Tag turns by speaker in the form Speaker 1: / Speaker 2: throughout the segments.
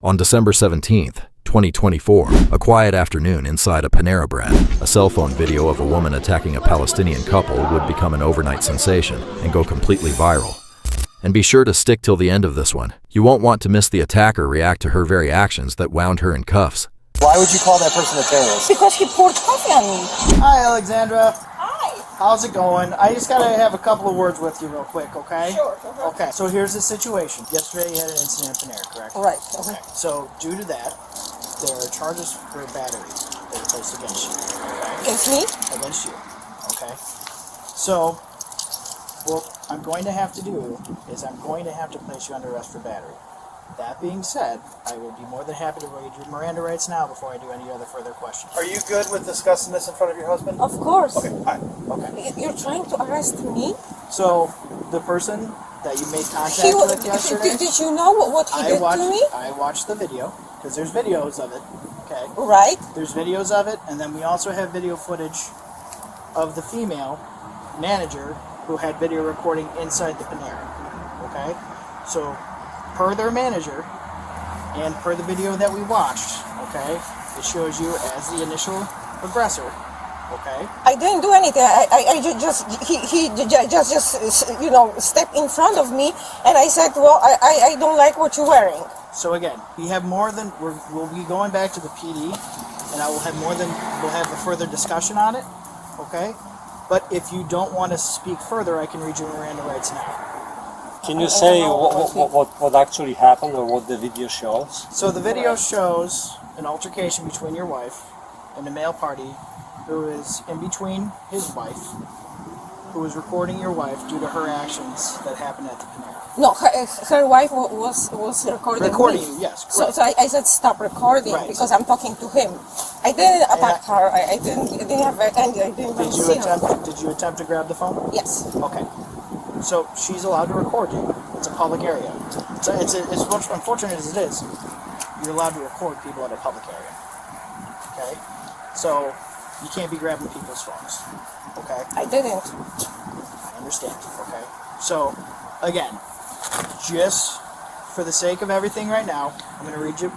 Speaker 1: On December 17th, 2024, a quiet afternoon inside a Panera Bread, a cell phone video of a woman attacking a Palestinian couple would become an overnight sensation and go completely viral. And be sure to stick till the end of this one. You won't want to miss the attacker react to her very actions that wound her in cuffs.
Speaker 2: Why would you call that person a terrorist?
Speaker 3: Because he poured coffee on me.
Speaker 2: Hi, Alexandra.
Speaker 3: Hi.
Speaker 2: How's it going? I just gotta have a couple of words with you real quick, okay?
Speaker 3: Sure.
Speaker 2: Okay, so here's the situation. Yesterday you had an incident in Panera, correct?
Speaker 3: Right.
Speaker 2: Okay. So due to that, there are charges for battery that are placed against you. Okay?
Speaker 3: Against me?
Speaker 2: Against you. Okay. So, what I'm going to have to do is I'm going to have to place you under arrest for battery. That being said, I will be more than happy to read your Miranda rights now before I do any other further questions. Are you good with discussing this in front of your husband?
Speaker 3: Of course.
Speaker 2: Okay, fine. Okay.
Speaker 3: You're trying to arrest me?
Speaker 2: So, the person that you made contact
Speaker 3: He
Speaker 2: with yesterday...
Speaker 3: Did you know what he did to me?
Speaker 2: I watched the video, because there's videos of it, okay?
Speaker 3: Right.
Speaker 2: There's videos of it, and then we also have video footage of the female manager who had video recording inside the Panera, okay? So, per their manager, and per the video that we watched, okay, it shows you as the initial aggressor, okay?
Speaker 3: I didn't do anything. He just stepped in front of me, and I said, well, I don't like what you're wearing.
Speaker 2: So again, we have more than, we'll be going back to the PD, and we'll have a further discussion on it, okay? But if you don't want to speak further, I can read you Miranda rights now.
Speaker 4: Can you say what actually happened or what the video shows?
Speaker 2: So the video shows an altercation between your wife and a male party who is in between his wife, who is recording your wife due to her actions that happened at the Panera.
Speaker 3: No, her wife was recording
Speaker 2: Recording
Speaker 3: me.
Speaker 2: you, yes, correct.
Speaker 3: So I said stop recording because I'm talking to him. I didn't attack her. I didn't have any. I didn't see her.
Speaker 2: Did you attempt to grab the phone?
Speaker 3: Yes.
Speaker 2: Okay. So she's allowed to record you. It's a public area. It's unfortunate as it is, you're allowed to record people at a public area. Okay? So you can't be grabbing people's phones. Okay?
Speaker 3: I didn't.
Speaker 2: I understand. Okay? So again, just for the sake of everything right now, I'm gonna read you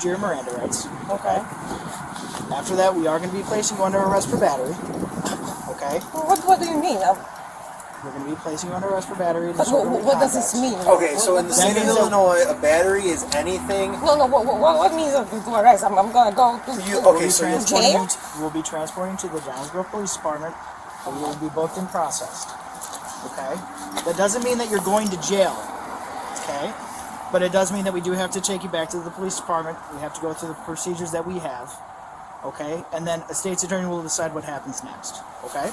Speaker 2: your Miranda rights. Okay? After that, we are gonna be placing you under arrest for battery. Okay?
Speaker 3: What do you mean?
Speaker 2: We're going to be placing you under arrest for battery.
Speaker 3: What does this mean?
Speaker 5: Okay, so in the state of Illinois, a battery is anything...
Speaker 3: No, what means to arrest? I'm going to go to...
Speaker 2: We'll be transporting to the Jonesboro Police Department, and you will be booked and processed. Okay? That doesn't mean that you're going to jail. Okay? But it does mean that we do have to take you back to the police department. We have to go through the procedures that we have. Okay? And then a state's attorney will decide what happens next. Okay?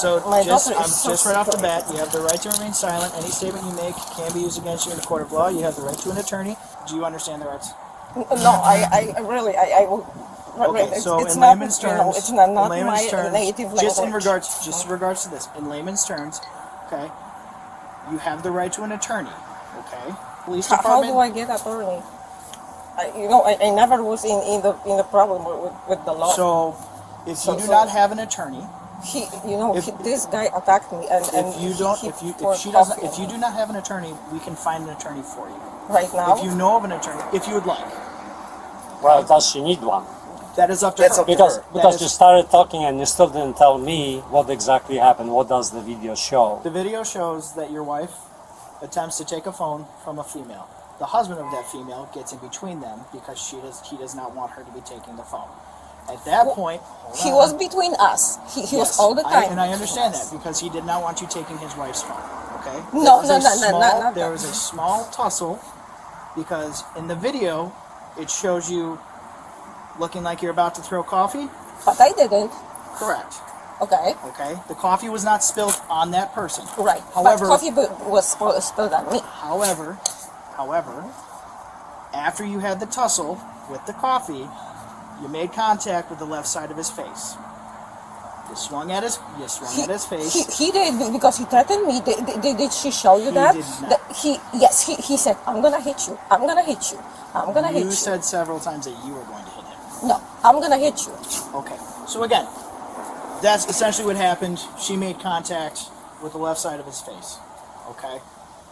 Speaker 2: So just right off the bat, you have the right to remain silent. Any statement you make can be used against you in a court of law. You have the right to an attorney. Do you understand the rights?
Speaker 3: No, I really will.
Speaker 2: Okay, so
Speaker 3: it's
Speaker 2: in
Speaker 3: not,
Speaker 2: layman's terms,
Speaker 3: it's not my
Speaker 2: just
Speaker 3: native language.
Speaker 2: in regards to this, in layman's terms, okay, you have the right to an attorney. Okay, police department.
Speaker 3: How do I get attorney? I never was in the problem with the law.
Speaker 2: So, if you do not have an attorney,
Speaker 3: this guy attacked me, and
Speaker 2: if you do not have an attorney, we can find an attorney for you.
Speaker 3: Right now.
Speaker 2: If you know of an attorney, if you would like.
Speaker 4: Well, does she need one?
Speaker 2: That is up to her.
Speaker 4: Because you started talking and you still didn't tell me what exactly happened. What does the video show?
Speaker 2: The video shows that your wife attempts to take a phone from a female. The husband of that female gets in between them because he does not want her to be taking the phone. At that point,
Speaker 3: he was between us. He was all the time.
Speaker 2: And I understand that because he did not want you taking his wife's phone. Okay?
Speaker 3: No.
Speaker 2: There was a small tussle because in the video it shows you looking like you're about to throw coffee.
Speaker 3: But I didn't.
Speaker 2: Correct.
Speaker 3: Okay.
Speaker 2: Okay. The coffee was not spilled on that person.
Speaker 3: Right.
Speaker 2: However,
Speaker 3: but coffee was spilled on me.
Speaker 2: However, after you had the tussle with the coffee, you made contact with the left side of his face. You swung at his face.
Speaker 3: He did because he threatened me. Did she show you that?
Speaker 2: He did not.
Speaker 3: Yes, he said, I'm going to hit you. I'm going to hit you. I'm going to hit you.
Speaker 2: You said several times that you were going to hit him.
Speaker 3: No, I'm going to hit you.
Speaker 2: Okay. So again, that's essentially what happened. She made contact with the left side of his face. Okay?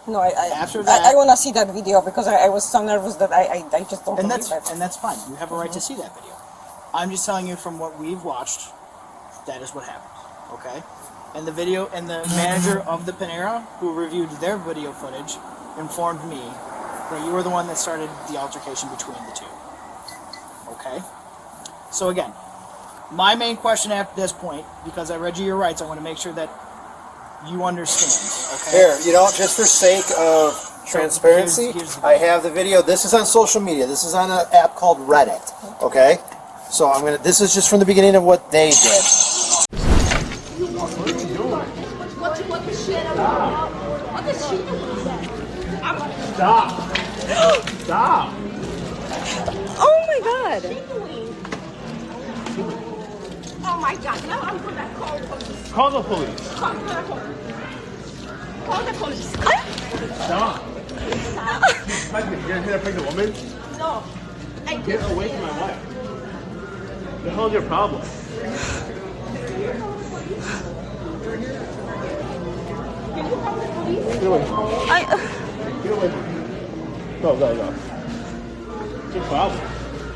Speaker 3: No,
Speaker 2: After that-
Speaker 3: I want to see that video because I was so nervous that I just don't
Speaker 2: And
Speaker 3: believe
Speaker 2: that's
Speaker 3: it.
Speaker 2: and that's fine. You have a right to see that video. I'm just telling you from what we've watched, that is what happened. Okay? And the video and the manager of the Panera who reviewed their video footage informed me that you were the one that started the altercation between the two. Okay? So again, my main question at this point, because I read you your rights, I want to make sure that you understand. Okay?
Speaker 5: Here, just for sake of transparency,
Speaker 2: here's the
Speaker 5: I have the video. This is on social media. This is on an app called Reddit. Okay? So this is just from the beginning of what they did.
Speaker 6: Stop!
Speaker 3: Oh my god!
Speaker 7: Oh my God! Now I'm gonna call the police.
Speaker 6: Call the police.
Speaker 7: Call the police.
Speaker 6: Stop. You're gonna hit a pregnant woman?
Speaker 7: No. I
Speaker 6: Get away from my wife. The hell is your problem?
Speaker 7: Can you call the police?
Speaker 6: Get away from me. Get away from me. Go. What's your problem?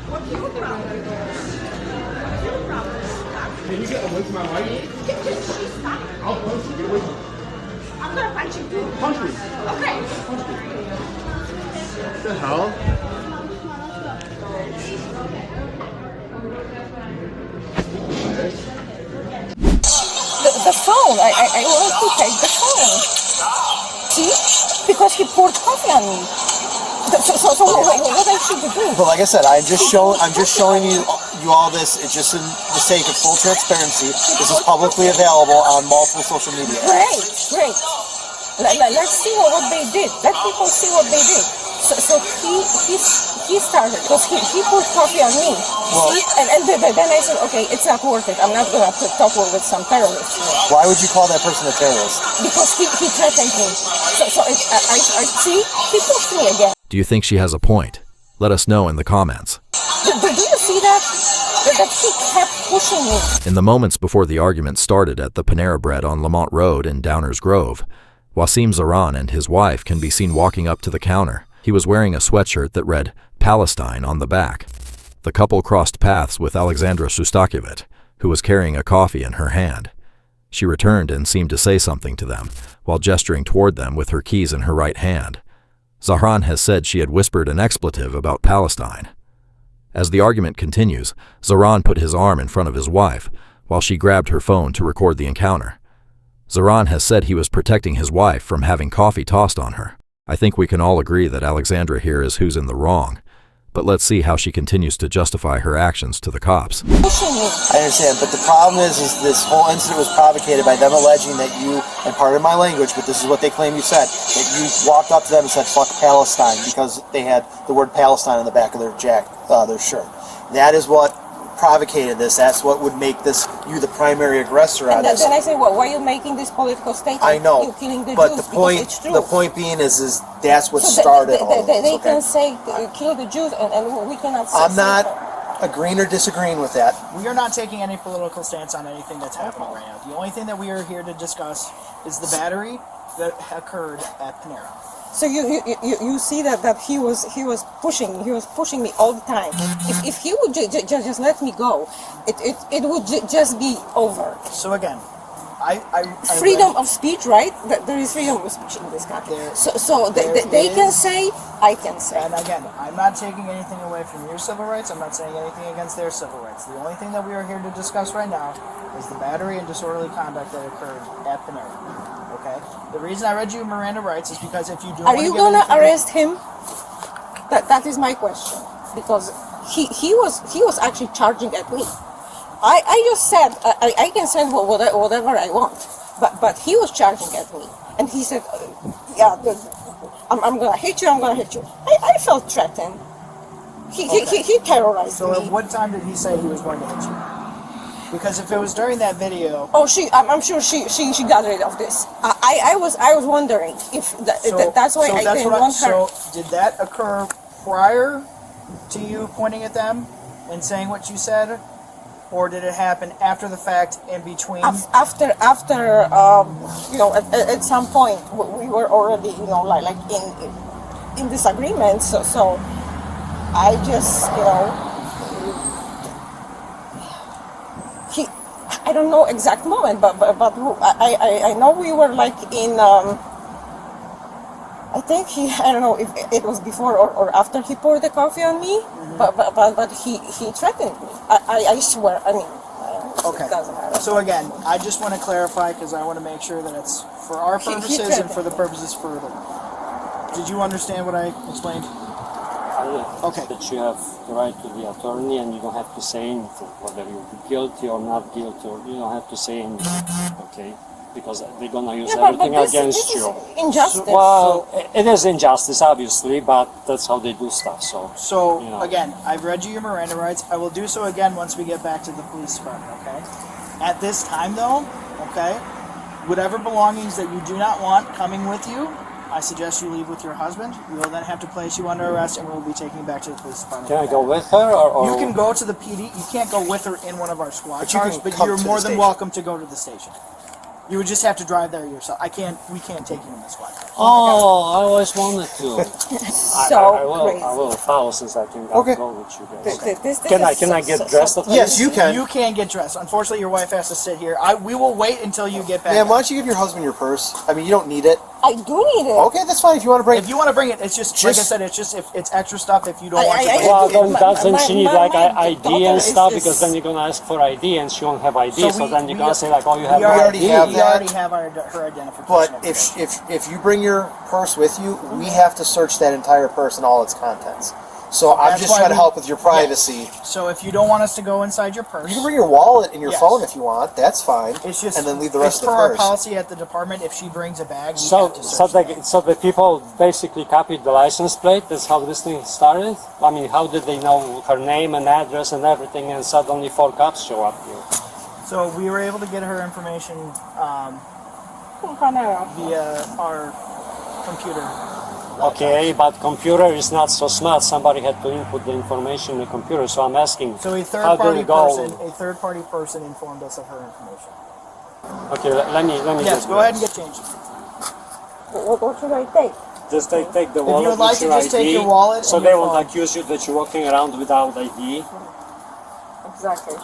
Speaker 7: What's your problem? What's your problem?
Speaker 6: Can you get away from my wife?
Speaker 7: Can she stop?
Speaker 6: I'll punch you. Get away from me.
Speaker 7: I'm gonna punch you too.
Speaker 6: Punch me.
Speaker 7: Okay.
Speaker 6: What the hell?
Speaker 3: The phone. I want to take the phone. See? Because he poured coffee on me. So what I should do?
Speaker 5: But like I said, I'm just showing you all this. It's just in the sake of full transparency. This is publicly available on multiple social media.
Speaker 3: Great. Let's see what they did. Let people see what they did. So he started because he poured coffee on me.
Speaker 5: Well-
Speaker 3: See? And then I said, okay, it's not worth it. I'm not gonna talk with some terrorist
Speaker 5: Why would you call that person a terrorist?
Speaker 3: because he threatened me. So I see he pushed me again.
Speaker 1: Do you think she has a point? Let us know in the comments.
Speaker 3: Do you see that? That he kept pushing me.
Speaker 1: In the moments before the argument started at the Panera Bread on Lamont Road in Downers Grove, Wasim Zaran and his wife can be seen walking up to the counter. He was wearing a sweatshirt that read Palestine on the back. The couple crossed paths with Alexandra Szustakiewicz, who was carrying a coffee in her hand. She returned and seemed to say something to them, while gesturing toward them with her keys in her right hand. Zahran has said she had whispered an expletive about Palestine. As the argument continues, Zahran put his arm in front of his wife, while she grabbed her phone to record the encounter. Zahran has said he was protecting his wife from having coffee tossed on her. I think we can all agree that Alexandra here is who's in the wrong. But let's see how she continues to justify her actions to the cops.
Speaker 3: Pushing me.
Speaker 5: I understand, but the problem is this whole incident was provocated by them alleging that you, and pardon my language, but this is what they claim you said, that you walked up to them and said, fuck Palestine, because they had the word Palestine on the back of their their shirt. That is what provocated this. That's what would make you the primary aggressor on
Speaker 3: And
Speaker 5: this.
Speaker 3: then I say, well, why are you making this political statement?
Speaker 5: I know,
Speaker 3: You're killing the
Speaker 5: but
Speaker 3: Jews because it's true.
Speaker 5: the point being is that's what
Speaker 3: So
Speaker 5: started all of
Speaker 3: they
Speaker 5: this, okay?
Speaker 3: can say kill the Jews, and we cannot say
Speaker 5: I'm not
Speaker 3: that.
Speaker 5: agreeing or disagreeing with that.
Speaker 2: We are not taking any political stance on anything that's happening right now. The only thing that we are here to discuss is the battery that occurred at Panera.
Speaker 3: So you see that he was pushing me all the time. If he would just let me go, it would just be over.
Speaker 2: So again, I
Speaker 3: Freedom of speech, right? There is freedom of speech in this country.
Speaker 2: There-
Speaker 3: So
Speaker 2: there
Speaker 3: they can
Speaker 2: is-
Speaker 3: say, I can say.
Speaker 2: And again, I'm not taking anything away from your civil rights. I'm not saying anything against their civil rights. The only thing that we are here to discuss right now is the battery and disorderly conduct that occurred at Panera. Okay? The reason I read you Miranda rights is because if you do
Speaker 3: Are
Speaker 2: want
Speaker 3: you
Speaker 2: to
Speaker 3: gonna
Speaker 2: give anything-
Speaker 3: arrest him? That is my question, because he was actually charging at me. I just said I can send whatever I want, but he was charging at me, and he said, yeah, I'm gonna hit you. I'm gonna hit you. I felt threatened. He terrorized
Speaker 2: So
Speaker 3: me.
Speaker 2: at what time did he say he was going to hit you? Because if it was during that video,
Speaker 3: Oh, I'm sure she got rid of this. I was wondering if that's why I didn't want her.
Speaker 2: So did that occur prior to you pointing at them and saying what you said, or did it happen after the fact, in between?
Speaker 3: After you know, at some point we were already, you know, like in disagreement. So I just, you know, I don't know exact moment, but I know we were like in. I think I don't know if it was before or after he poured the coffee on me, but he threatened me. I swear. I mean,
Speaker 2: Okay.
Speaker 3: it doesn't matter.
Speaker 2: So again, I just want to clarify because I want to make sure that it's for our
Speaker 3: He
Speaker 2: purposes and for the purposes further. Did you understand what I explained? Okay.
Speaker 4: That you have the right to the attorney and you don't have to say anything, whether you're guilty or not guilty, or you don't have to say anything, okay? Because they're gonna use everything
Speaker 3: this
Speaker 4: against
Speaker 3: is
Speaker 4: you.
Speaker 3: injustice.
Speaker 4: Well, it is injustice, obviously, but that's how they do stuff.
Speaker 2: So,
Speaker 4: you know.
Speaker 2: again, I've read you your Miranda rights. I will do so again once we get back to the police department, okay? At this time, though, okay, whatever belongings that you do not want coming with you, I suggest you leave with your husband. We will then have to place you under arrest, and we will be taking you back to the police department.
Speaker 4: Can I go with her, or
Speaker 2: You can go to the PD. You can't go with her in one of our squad
Speaker 5: But you
Speaker 2: cars,
Speaker 5: can
Speaker 2: but
Speaker 5: come
Speaker 2: you're
Speaker 5: to the
Speaker 2: more than
Speaker 5: station.
Speaker 2: welcome to go to the station. You would just have to drive there yourself. We can't take you in the squad car.
Speaker 4: Oh, I always wanted to.
Speaker 3: So
Speaker 4: I will follow since I can
Speaker 5: Okay.
Speaker 4: go with you guys.
Speaker 3: This
Speaker 4: Can I
Speaker 3: is
Speaker 4: get
Speaker 3: so-
Speaker 4: dressed
Speaker 3: so-
Speaker 4: up?
Speaker 5: Yes, you can.
Speaker 2: You can get dressed. Unfortunately, your wife has to sit here. We will wait until you get back.
Speaker 5: Man, why
Speaker 2: up.
Speaker 5: don't you give your husband your purse? I mean, you don't need it.
Speaker 3: I do need it.
Speaker 5: Okay, that's fine if you want to bring.
Speaker 2: If you want to bring it, it's just like I
Speaker 5: Just-
Speaker 2: said. It's just if it's extra stuff. If you don't want to,
Speaker 3: I-
Speaker 2: bring it.
Speaker 4: Well,
Speaker 3: it-
Speaker 4: then
Speaker 3: my-
Speaker 4: doesn't
Speaker 3: my-
Speaker 4: she need
Speaker 3: my-
Speaker 4: like
Speaker 3: my
Speaker 4: ID
Speaker 3: daughter
Speaker 4: and
Speaker 3: is-
Speaker 4: stuff?
Speaker 3: is-
Speaker 4: Because then you're gonna ask for ID and she won't have ID.
Speaker 2: So
Speaker 4: So,
Speaker 2: we-
Speaker 4: then you're
Speaker 2: we-
Speaker 4: gonna say like, oh, you have
Speaker 2: we
Speaker 4: no
Speaker 5: already
Speaker 4: ID.
Speaker 5: have
Speaker 2: we
Speaker 5: that.
Speaker 2: already have her identification.
Speaker 5: But
Speaker 2: information.
Speaker 5: if you bring your purse with you, we have to search that entire purse and all its contents. So I'm
Speaker 2: That's
Speaker 5: just
Speaker 2: why
Speaker 5: trying to
Speaker 2: we-
Speaker 5: help with your privacy.
Speaker 2: So if you don't want us to go inside your purse,
Speaker 5: You can bring your wallet and your
Speaker 2: Yes.
Speaker 5: phone if you want. That's fine.
Speaker 2: it's just
Speaker 5: and then leave the rest
Speaker 2: it's
Speaker 5: of the
Speaker 2: for our
Speaker 5: purse.
Speaker 2: policy at the department. If she brings a bag, we
Speaker 4: So,
Speaker 2: have to search that.
Speaker 4: so the people basically copied the license plate. That's how this thing started. I mean, how did they know her name and address and everything? And suddenly 4 cops show up here.
Speaker 2: So we were able to get her information
Speaker 3: Panera.
Speaker 2: via our computer.
Speaker 4: Okay, but computer is not so smart. Somebody had to input the information in the computer. So I'm asking,
Speaker 2: So a
Speaker 4: how did
Speaker 2: third-party
Speaker 4: it go?
Speaker 2: person, informed us of her information.
Speaker 4: Okay, let me.
Speaker 2: Yes,
Speaker 4: get
Speaker 2: go ahead and
Speaker 4: this.
Speaker 2: get changed.
Speaker 3: What should I take?
Speaker 4: Just take the
Speaker 2: you
Speaker 4: wallet.
Speaker 2: would like
Speaker 4: with
Speaker 2: to
Speaker 4: your
Speaker 2: just take
Speaker 4: ID,
Speaker 2: your wallet
Speaker 4: so
Speaker 2: and
Speaker 4: they
Speaker 2: your
Speaker 4: won't
Speaker 2: phone.
Speaker 4: accuse you that you're walking around without ID.
Speaker 3: Exactly.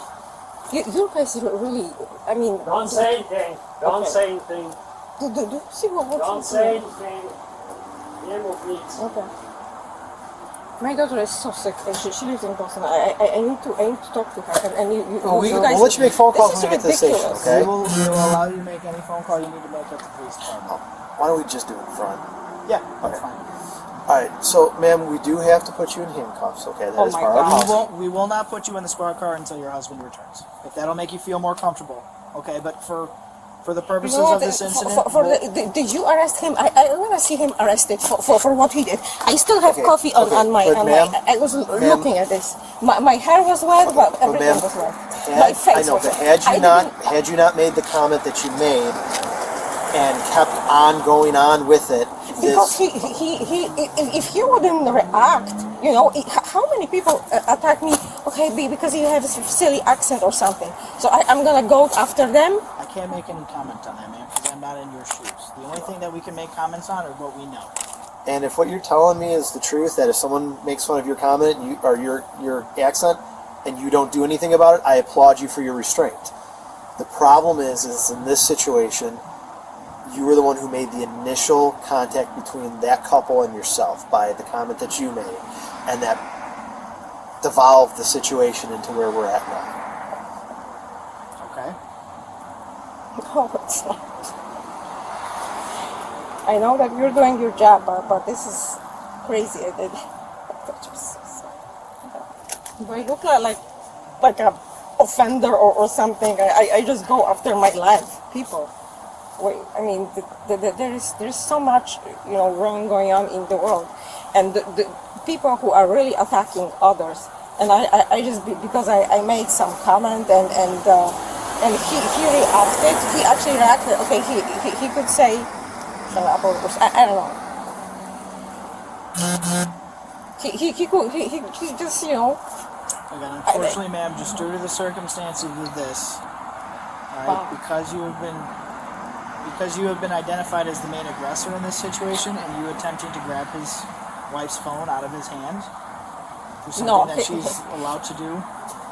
Speaker 3: You guys really, I mean.
Speaker 4: Don't say anything. Don't
Speaker 3: Okay.
Speaker 4: say anything.
Speaker 3: Do you see what's
Speaker 4: Don't say anything. Nemo, please.
Speaker 3: Okay. My daughter is so sick. She lives in Boston. I need to talk to her. And you
Speaker 5: Well,
Speaker 3: you guys.
Speaker 5: we'll let you make phone calls
Speaker 3: this
Speaker 5: when we
Speaker 3: is
Speaker 5: get to the station,
Speaker 3: ridiculous.
Speaker 5: okay?
Speaker 2: We will allow you to make any phone call you need to make at the police department.
Speaker 5: Why don't we just do it in front?
Speaker 2: Yeah, that's
Speaker 5: Okay.
Speaker 2: fine.
Speaker 5: All right. So, ma'am, we do have to put you in handcuffs. Okay, that
Speaker 3: Oh
Speaker 5: is
Speaker 3: my
Speaker 5: part of
Speaker 3: God.
Speaker 5: our policy.
Speaker 2: We will not put you in the squad car until your husband returns. If that'll make you feel more comfortable, okay? But for the purposes
Speaker 3: No,
Speaker 2: of this incident,
Speaker 3: did you arrest him? I want to see him arrested for what he did. I still have
Speaker 5: Okay,
Speaker 3: coffee on,
Speaker 5: okay,
Speaker 3: on my.
Speaker 5: but
Speaker 3: On
Speaker 5: ma'am,
Speaker 3: my I was looking at this. My hair was wet, but everything
Speaker 5: ma'am,
Speaker 3: was wet. My
Speaker 5: I
Speaker 3: face
Speaker 5: know,
Speaker 3: was
Speaker 5: but
Speaker 3: wet. I didn't-
Speaker 5: had you not made the comment that you made and kept on going on with it,
Speaker 3: Because
Speaker 5: this,
Speaker 3: if he wouldn't react, you know, how many people attack me? Okay, because you have a silly accent or something. So I'm gonna go after them.
Speaker 2: I can't make any comment on that, man, because I'm not in your shoes. The only thing that we can make comments on are what we know.
Speaker 5: and if what you're telling me is the truth, that if someone makes fun of your comment or your accent and you don't do anything about it, I applaud you for your restraint. The problem is in this situation, you were the one who made the initial contact between that couple and yourself by the comment that you made, and that devolved the situation into where we're at now.
Speaker 2: Okay?
Speaker 3: No, it's not. I know that you're doing your job, but this is crazy. Do I look like a offender or something? I just go after my life, people. Wait, I mean, there's so much, you know, wrong going on in the world, and the people who are really attacking others. And I just because I made some comment and he reacted. He actually reacted. Okay, he could say shut up or I don't know. He just, you know.
Speaker 2: Again, unfortunately, ma'am, just due to the circumstances of this, alright, because you have been identified as the main aggressor in this situation, and you attempting to grab his wife's phone out of his hand, for something that she's allowed to do.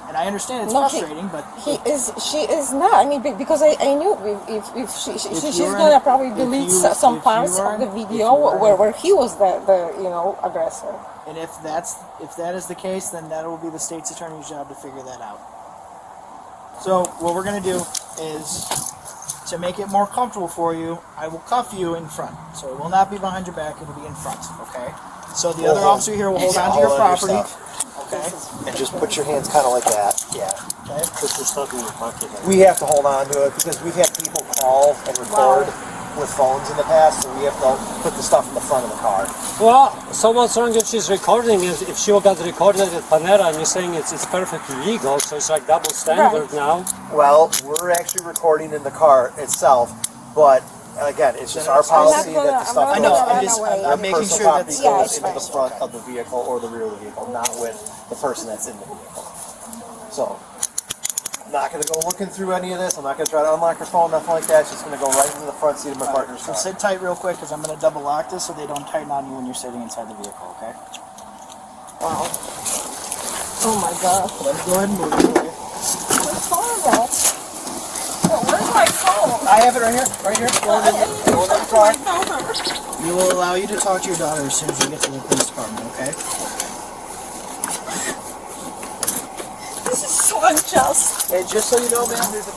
Speaker 2: And I understand it's frustrating, but
Speaker 3: she is not. I mean, because I knew if she's gonna probably delete some parts of the video where he was the aggressor.
Speaker 2: And if that is the case, then that will be the state's attorney's job to figure that out. So what we're gonna do is, to make it more comfortable for you, I will cuff you in front. So it will not be behind your back; it will be in front. Okay. So the other officer here will hold on to your property. Okay.
Speaker 5: And just put your hands kind of like that. Yeah.
Speaker 2: Okay.
Speaker 4: Put the stuff in your pocket.
Speaker 5: We have to hold on to it because we've had people call and record with phones in the past, so we have to put the stuff in the front of the car.
Speaker 4: Well, so what's wrong if she's recording? If she got recorded at Panera and you're saying it's perfectly legal, so it's like double standard now.
Speaker 5: Well, we're actually recording in the car itself, but again, it's just our policy that the stuff
Speaker 2: I know.
Speaker 5: goes
Speaker 2: I'm making sure that
Speaker 5: goes into the front of the vehicle or the rear of the vehicle, not with the person that's in the vehicle. So, I'm not going to go looking through any of this. I'm not going to try to unlock your phone, nothing like that. It's just going to go right into the front seat of my partner's
Speaker 2: So
Speaker 5: car.
Speaker 2: sit tight real quick, because I'm going to double lock this so they don't tighten on you when you're sitting inside the vehicle. Okay.
Speaker 3: Wow. Oh my God.
Speaker 2: Let me go ahead and move it for you.
Speaker 3: It's horrible. Where's my phone?
Speaker 2: I have it right here. Right here. Go in the car.
Speaker 3: daughter.
Speaker 2: We will allow you to talk to your daughter as soon as you get to the police department. Okay.
Speaker 3: This is so unjust.
Speaker 2: And just so you know, ma'am, there's a...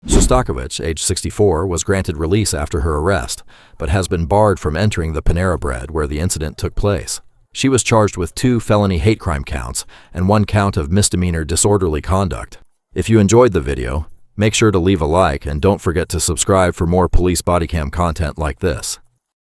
Speaker 1: Szustakiewicz, age 64, was granted release after her arrest, but has been barred from entering the Panera Bread where the incident took place. She was charged with 2 felony hate crime counts and 1 count of misdemeanor disorderly conduct. If you enjoyed the video, make sure to leave a like and don't forget to subscribe for more police bodycam content like this.